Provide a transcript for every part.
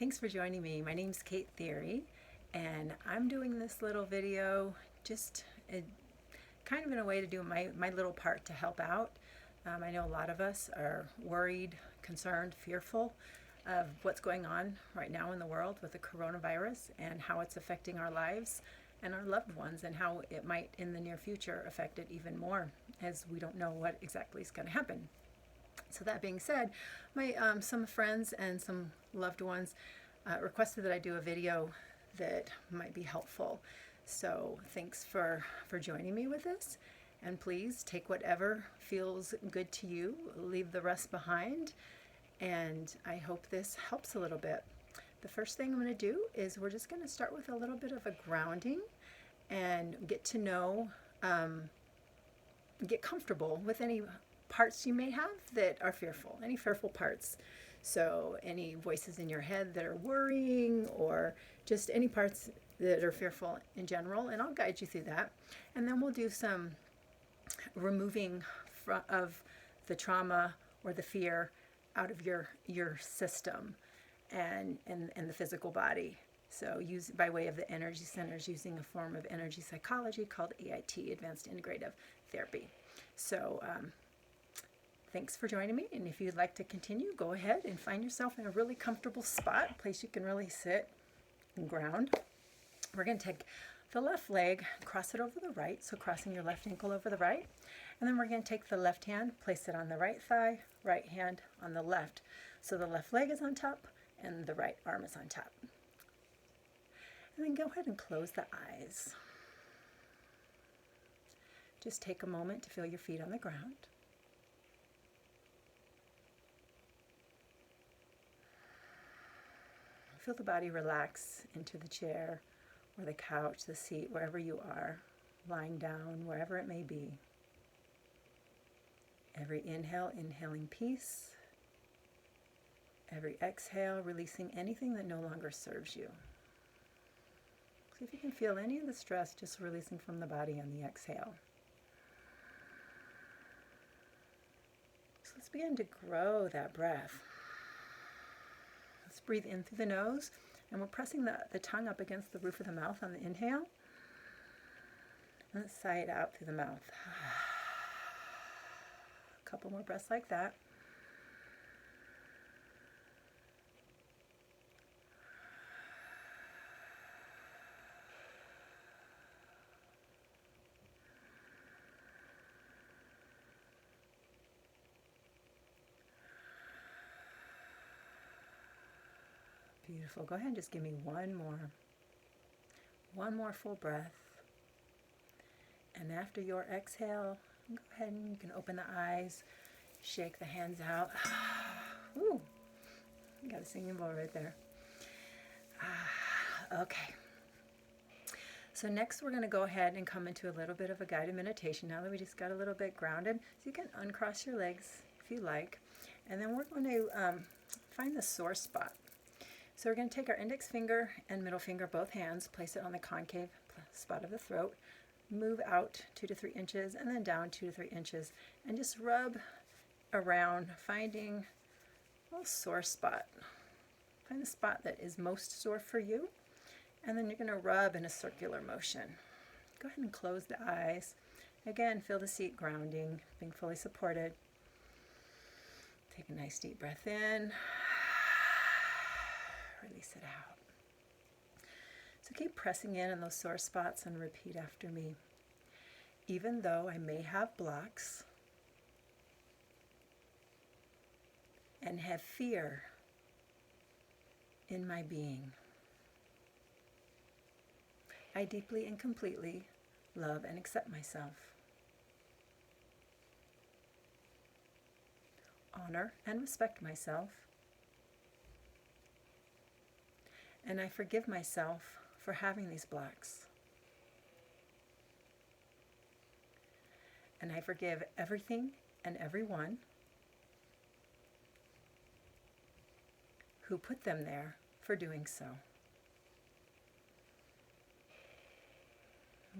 Thanks for joining me. My name's Kate Theory, and I'm doing this little video just kind of in a way to do my little part to help out. I know a lot of us are worried, concerned, fearful of what's going on right now in the world with the coronavirus and how it's affecting our lives and our loved ones, and how it might in the near future affect it even more, as we don't know what exactly is going to happen. So that being said, my some friends and some loved ones requested that I do a video that might be helpful. So thanks for joining me with this. And please take whatever feels good to you, leave the rest behind, and I hope this helps a little bit. The first thing I'm going to do is we're just going to start with a little bit of a grounding and get to know, get comfortable with any parts you may have that are fearful, any fearful parts. So any voices in your head that are worrying, or just any parts that are fearful in general, and I'll guide you through that. And then we'll do some removing of the trauma or the fear out of your system and the physical body. So use by way of the energy centers, using a form of energy psychology called AIT, Advanced Integrative Therapy. So thanks for joining me, and if you'd like to continue, go ahead and find yourself in a really comfortable spot, a place you can really sit and ground. We're going to take the left leg, cross it over the right, so crossing your left ankle over the right, and then we're going to take the left hand, place it on the right thigh, right hand on the left. So the left leg is on top and the right arm is on top. And then go ahead and close the eyes. Just take a moment to feel your feet on the ground. Feel the body relax into the chair or the couch, the seat, wherever you are, lying down, wherever it may be. Every inhale, inhaling peace. Every exhale, releasing anything that no longer serves you. See if you can feel any of the stress just releasing from the body on the exhale. So let's begin to grow that breath. Let's breathe in through the nose, and we're pressing the tongue up against the roof of the mouth on the inhale. And let's sigh it out through the mouth. A couple more breaths like that. Beautiful. Go ahead and just give me one more full breath. And after your exhale, go ahead and you can open the eyes, shake the hands out. Ooh, got a singing bowl right there. Okay. So next we're going to go ahead and come into a little bit of a guided meditation now that we just got a little bit grounded. So you can uncross your legs if you like. And then we're going to find the sore spot. So we're going to take our index finger and middle finger, both hands, place it on the concave spot of the throat, move out 2 to 3 inches, and then down 2 to 3 inches, and just rub around, finding a little sore spot. Find the spot that is most sore for you, and then you're going to rub in a circular motion. Go ahead and close the eyes. Again, feel the seat grounding, being fully supported. Take a nice deep breath in. Release it out. So keep pressing in on those sore spots and repeat after me. Even though I may have blocks and have fear in my being, I deeply and completely love and accept myself. Honor and respect myself. And I forgive myself for having these blocks. And I forgive everything and everyone who put them there for doing so.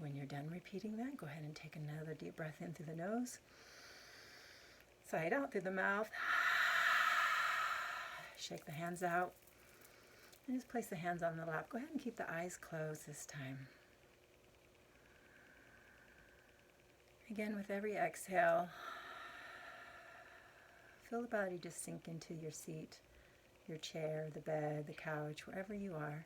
When you're done repeating that, go ahead and take another deep breath in through the nose. Sigh it out through the mouth. Shake the hands out. And just place the hands on the lap. Go ahead and keep the eyes closed this time. Again, with every exhale, feel the body just sink into your seat, your chair, the bed, the couch, wherever you are.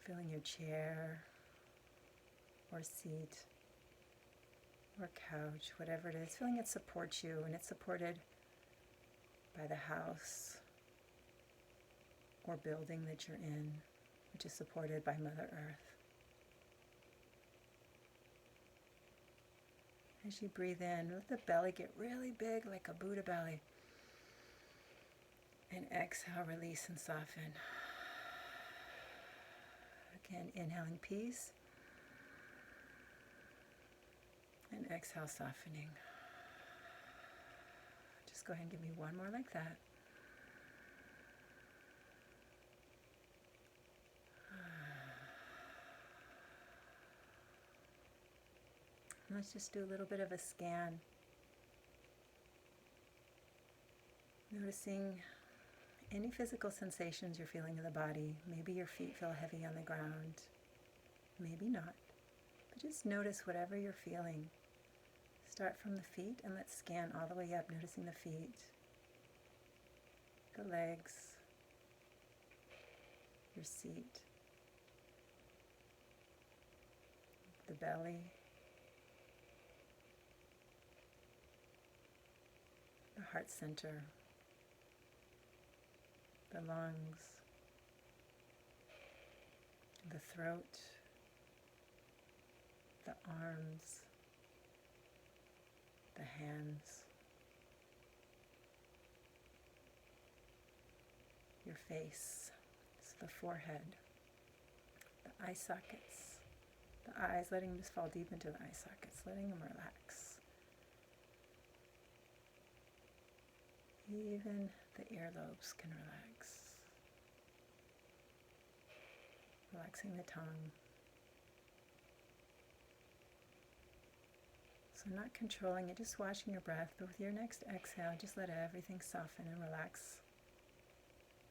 Feeling your chair or seat or couch, whatever it is, feeling it supports you, and it's supported by the house or building that you're in, which is supported by Mother Earth. As you breathe in, let the belly get really big like a Buddha belly. And exhale, release and soften. Again, inhaling peace. And exhale, softening. Just go ahead and give me one more like that. Let's just do a little bit of a scan. Noticing any physical sensations you're feeling in the body. Maybe your feet feel heavy on the ground. Maybe not. But just notice whatever you're feeling. Start from the feet and let's scan all the way up, noticing the feet, the legs, your seat, the belly, the heart center, the lungs, the throat, the arms, the hands, your face, so the forehead, the eye sockets, the eyes, letting them just fall deep into the eye sockets, letting them relax. Even the earlobes can relax. Relaxing the tongue. So not controlling it, just watching your breath, but with your next exhale, just let everything soften and relax.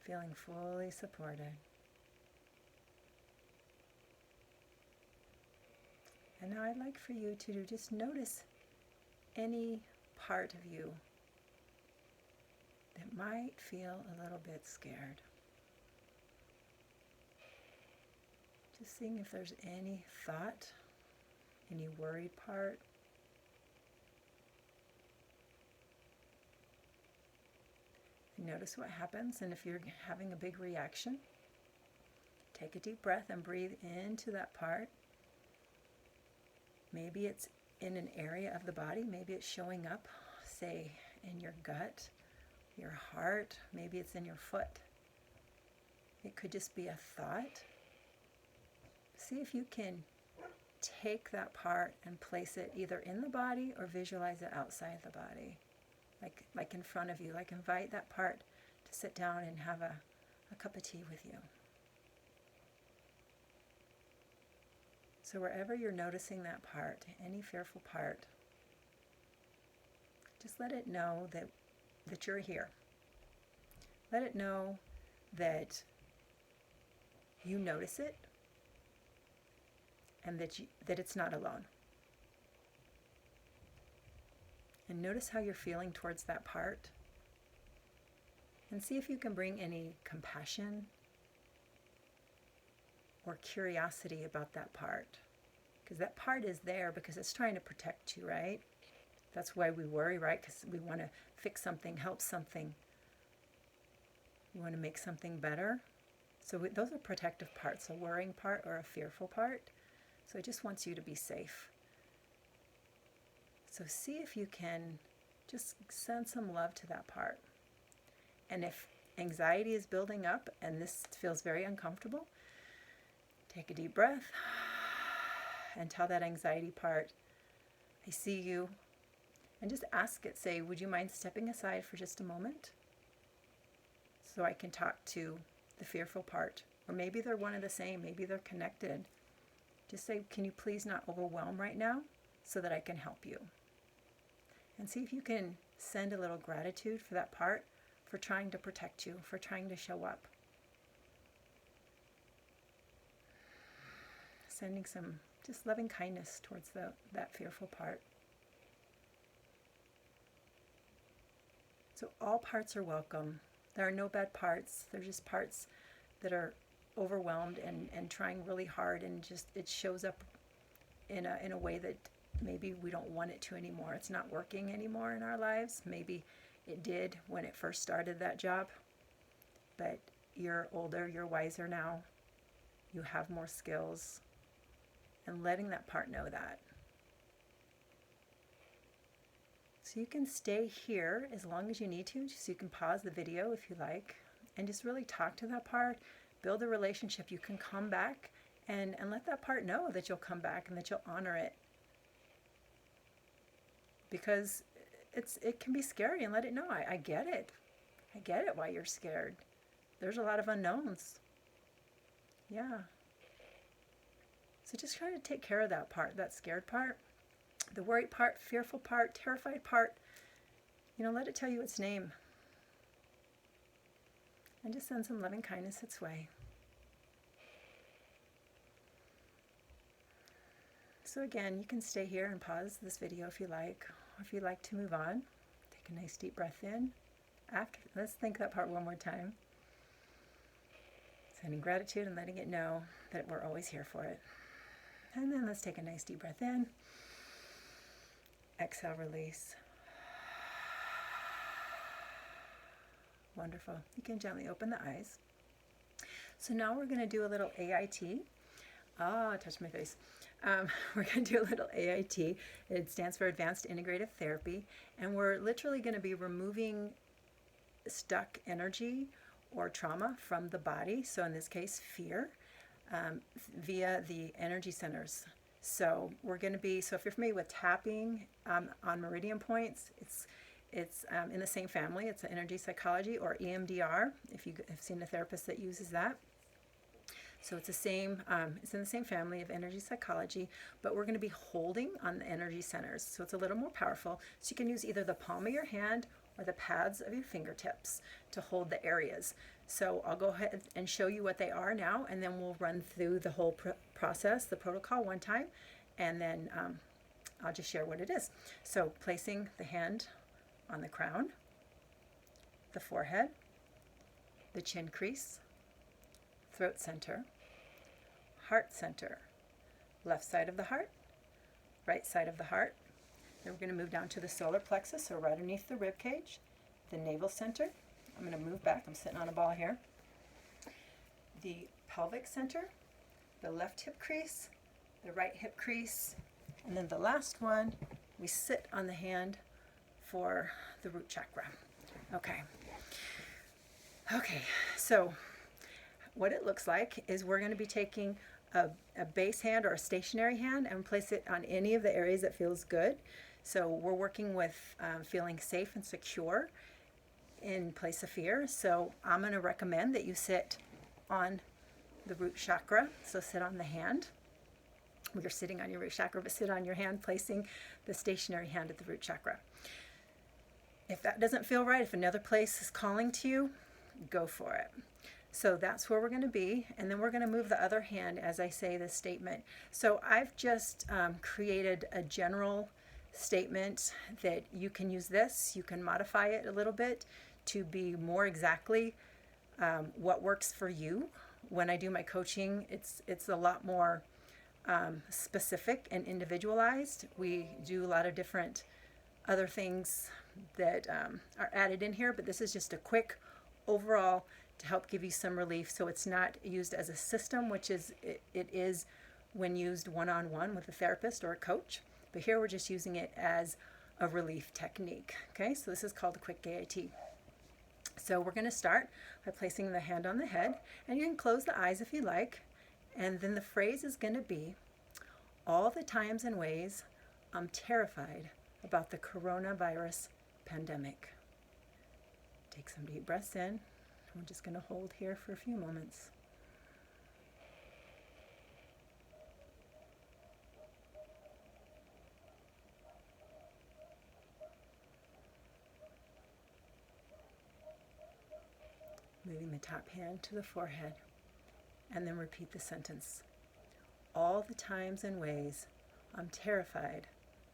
Feeling fully supported. And now I'd like for you to just notice any part of you that might feel a little bit scared. Just seeing if there's any thought, any worried part. And notice what happens, and if you're having a big reaction, take a deep breath and breathe into that part. Maybe it's in an area of the body, maybe it's showing up, say, in your gut, your heart, maybe it's in your foot. It could just be a thought. See if you can take that part and place it either in the body or visualize it outside the body, like in front of you. Like invite that part to sit down and have a cup of tea with you. So wherever you're noticing that part, any fearful part, just let it know that you're here. Let it know that you notice it and that it's not alone. And notice how you're feeling towards that part. And see if you can bring any compassion or curiosity about that part. Because that part is there because it's trying to protect you, right? That's why we worry, right? Because we want to fix something, help something. We want to make something better. So those are protective parts, a worrying part or a fearful part. So it just wants you to be safe. So see if you can just send some love to that part. And if anxiety is building up and this feels very uncomfortable, take a deep breath and tell that anxiety part, I see you. And just ask it, say, would you mind stepping aside for just a moment so I can talk to the fearful part? Or maybe they're one and the same, maybe they're connected. Just say, can you please not overwhelm right now so that I can help you? And see if you can send a little gratitude for that part for trying to protect you, for trying to show up. Sending some just loving kindness towards that fearful part. So all parts are welcome. There are no bad parts. They're just parts that are overwhelmed and trying really hard, and just it shows up in a way that maybe we don't want it to anymore. It's not working anymore in our lives. Maybe it did when it first started that job, but you're older, you're wiser now, you have more skills, and letting that part know that. So you can stay here as long as you need to, so you can pause the video if you like, and just really talk to that part, build a relationship. You can come back and let that part know that you'll come back and that you'll honor it. Because it can be scary, and let it know, I get it. I get it why you're scared. There's a lot of unknowns. Yeah. So just try to take care of that part, that scared part, the worried part, fearful part, terrified part. Let it tell you its name. And just send some loving kindness its way. So again, you can stay here and pause this video if you like, or if you'd like to move on. Take a nice deep breath in. Let's think that part one more time. Sending gratitude and letting it know that we're always here for it. And then let's take a nice deep breath in. Exhale, release. Wonderful. You can gently open the eyes. So now we're going to do a little AIT. Touch my face. We're going to do a little AIT. It stands for Advanced Integrative Therapy. And we're literally going to be removing stuck energy or trauma from the body. So in this case, fear, via the energy centers. So we're going to be, so if you're familiar with tapping on meridian points, it's in the same family. It's energy psychology, or EMDR, if you have seen a therapist that uses that. So it's in the same family of energy psychology, but we're going to be holding on the energy centers. So it's a little more powerful. So you can use either the palm of your hand or the pads of your fingertips to hold the areas. So I'll go ahead and show you what they are now, and then we'll run through the whole process, the protocol one time, and then I'll just share what it is. So placing the hand on the crown, the forehead, the chin crease, throat center, heart center, left side of the heart, right side of the heart. Then we're going to move down to the solar plexus, so right underneath the rib cage, the navel center. I'm going to move back. I'm sitting on a ball here. The pelvic center, the left hip crease, the right hip crease, and then the last one, we sit on the hand for the root chakra. Okay, so what it looks like is we're going to be taking a base hand or a stationary hand and place it on any of the areas that feels good. So we're working with feeling safe and secure in place of fear. So I'm going to recommend that you sit on the root chakra. So sit on the hand. You're sitting on your root chakra, but sit on your hand, placing the stationary hand at the root chakra. If that doesn't feel right, if another place is calling to you, go for it. So that's where we're going to be, and then we're going to move the other hand as I say this statement. So I've just created a general statement that you can use this, you can modify it a little bit to be more exactly what works for you. When I do my coaching, it's a lot more specific and individualized. We do a lot of different other things that are added in here, but this is just a quick overall to help give you some relief. So it's not used as a system, which is it is when used one-on-one with a therapist or a coach, but here we're just using it as a relief technique. Okay, so this is called a quick AIT. So we're going to start by placing the hand on the head, and you can close the eyes if you like, and then the phrase is going to be, all the times and ways I'm terrified about the coronavirus pandemic. Take some deep breaths in. We're just going to hold here for a few moments. Moving the top hand to the forehead, and then repeat the sentence. All the times and ways I'm terrified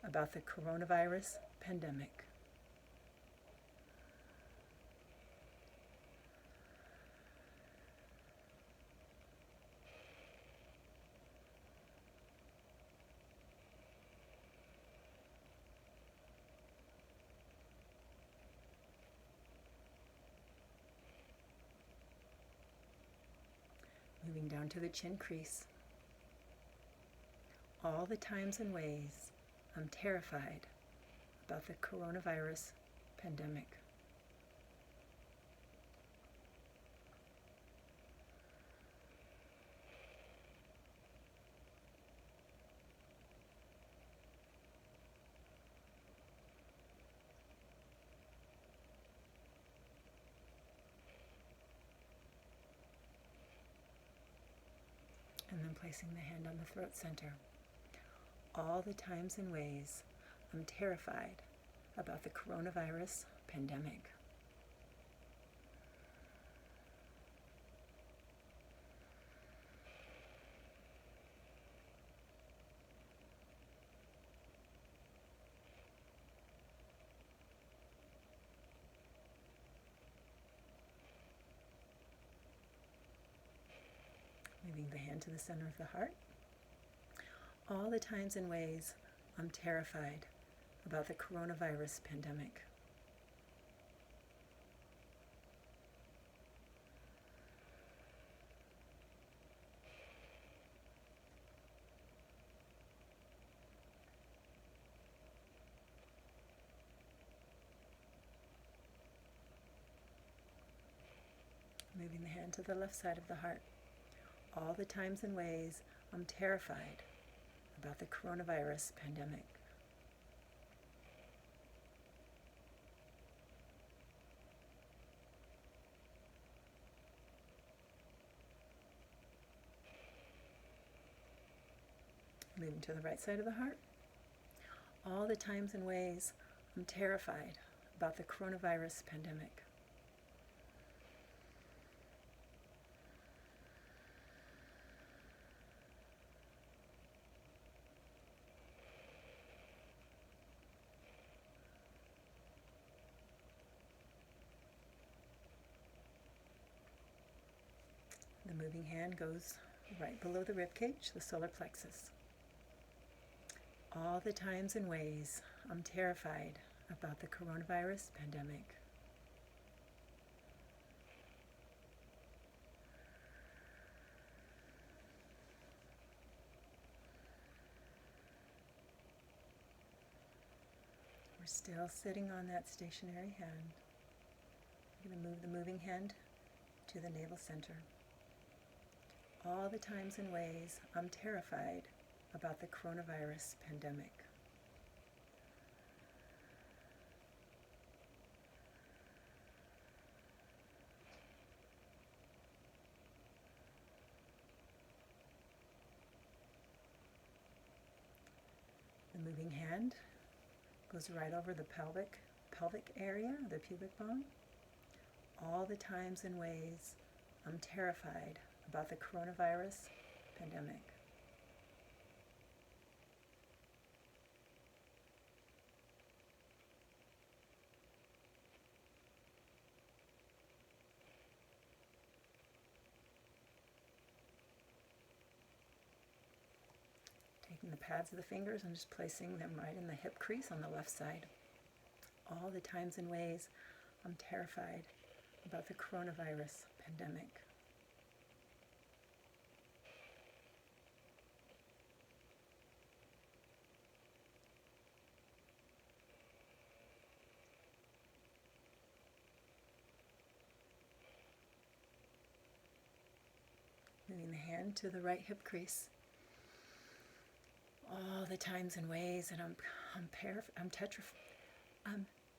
about the coronavirus pandemic. Moving down to the chin crease. All the times and ways I'm terrified about the coronavirus pandemic. And then placing the hand on the throat center. All the times and ways I'm terrified about the coronavirus pandemic. Moving the hand to the center of the heart. All the times and ways I'm terrified about the coronavirus pandemic. Moving the hand to the left side of the heart. All the times and ways I'm terrified about the coronavirus pandemic. Moving to the right side of the heart. All the times and ways I'm terrified about the coronavirus pandemic. The moving hand goes right below the rib cage, the solar plexus. All the times and ways I'm terrified about the coronavirus pandemic. We're still sitting on that stationary hand. I'm going to move the moving hand to the navel center. All the times and ways I'm terrified about the coronavirus pandemic. The moving hand goes right over the pelvic area, the pubic bone. All the times and ways I'm terrified about the coronavirus pandemic. Taking the pads of the fingers and just placing them right in the hip crease on the left side. All the times and ways I'm terrified about the coronavirus pandemic. Moving the hand to the right hip crease. All the times and ways that I'm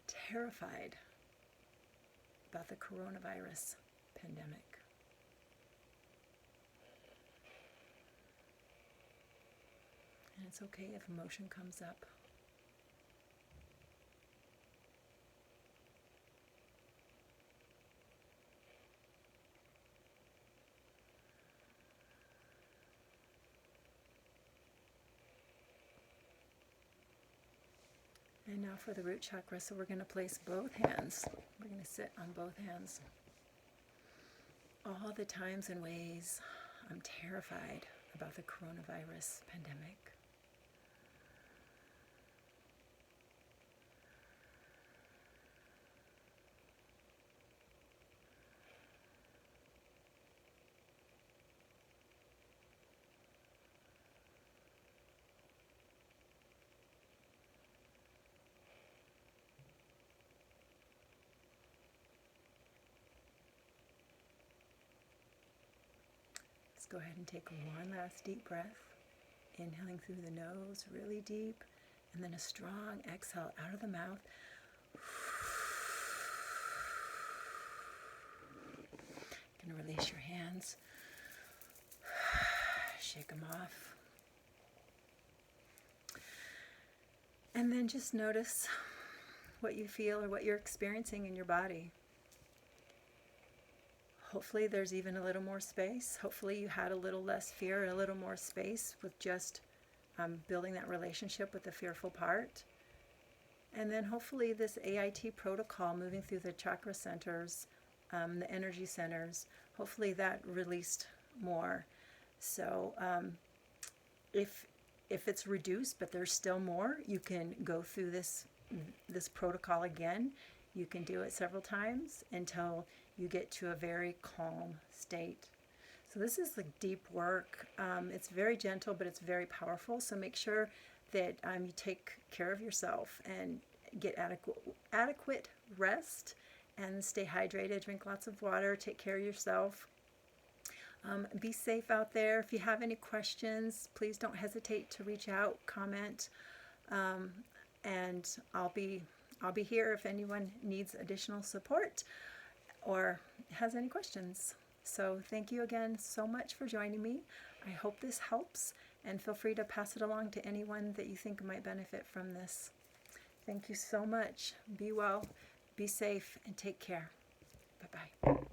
terrified about the coronavirus pandemic. And it's okay if emotion comes up. now for the root chakra. So we're going to place both hands. We're going to sit on both hands. All the times and ways I'm terrified about the coronavirus pandemic. Let's go ahead and take one last deep breath. Inhaling through the nose, really deep, and then a strong exhale out of the mouth. You can release your hands. Shake them off. And then just notice what you feel or what you're experiencing in your body. Hopefully there's even a little more space. Hopefully you had a little less fear and a little more space with just building that relationship with the fearful part. And then hopefully this AIT protocol moving through the chakra centers, the energy centers, hopefully that released more. So if it's reduced but there's still more, you can go through this protocol again. You can do it several times until you get to a very calm state. So this is like deep work. It's very gentle, but it's very powerful. So make sure that you take care of yourself and get adequate rest and stay hydrated. Drink lots of water. Take care of yourself. Be safe out there. If you have any questions, please don't hesitate to reach out, comment, and I'll be here if anyone needs additional support or has any questions. So thank you again so much for joining me. I hope this helps, and feel free to pass it along to anyone that you think might benefit from this. Thank you so much. Be well, be safe, and take care. Bye-bye.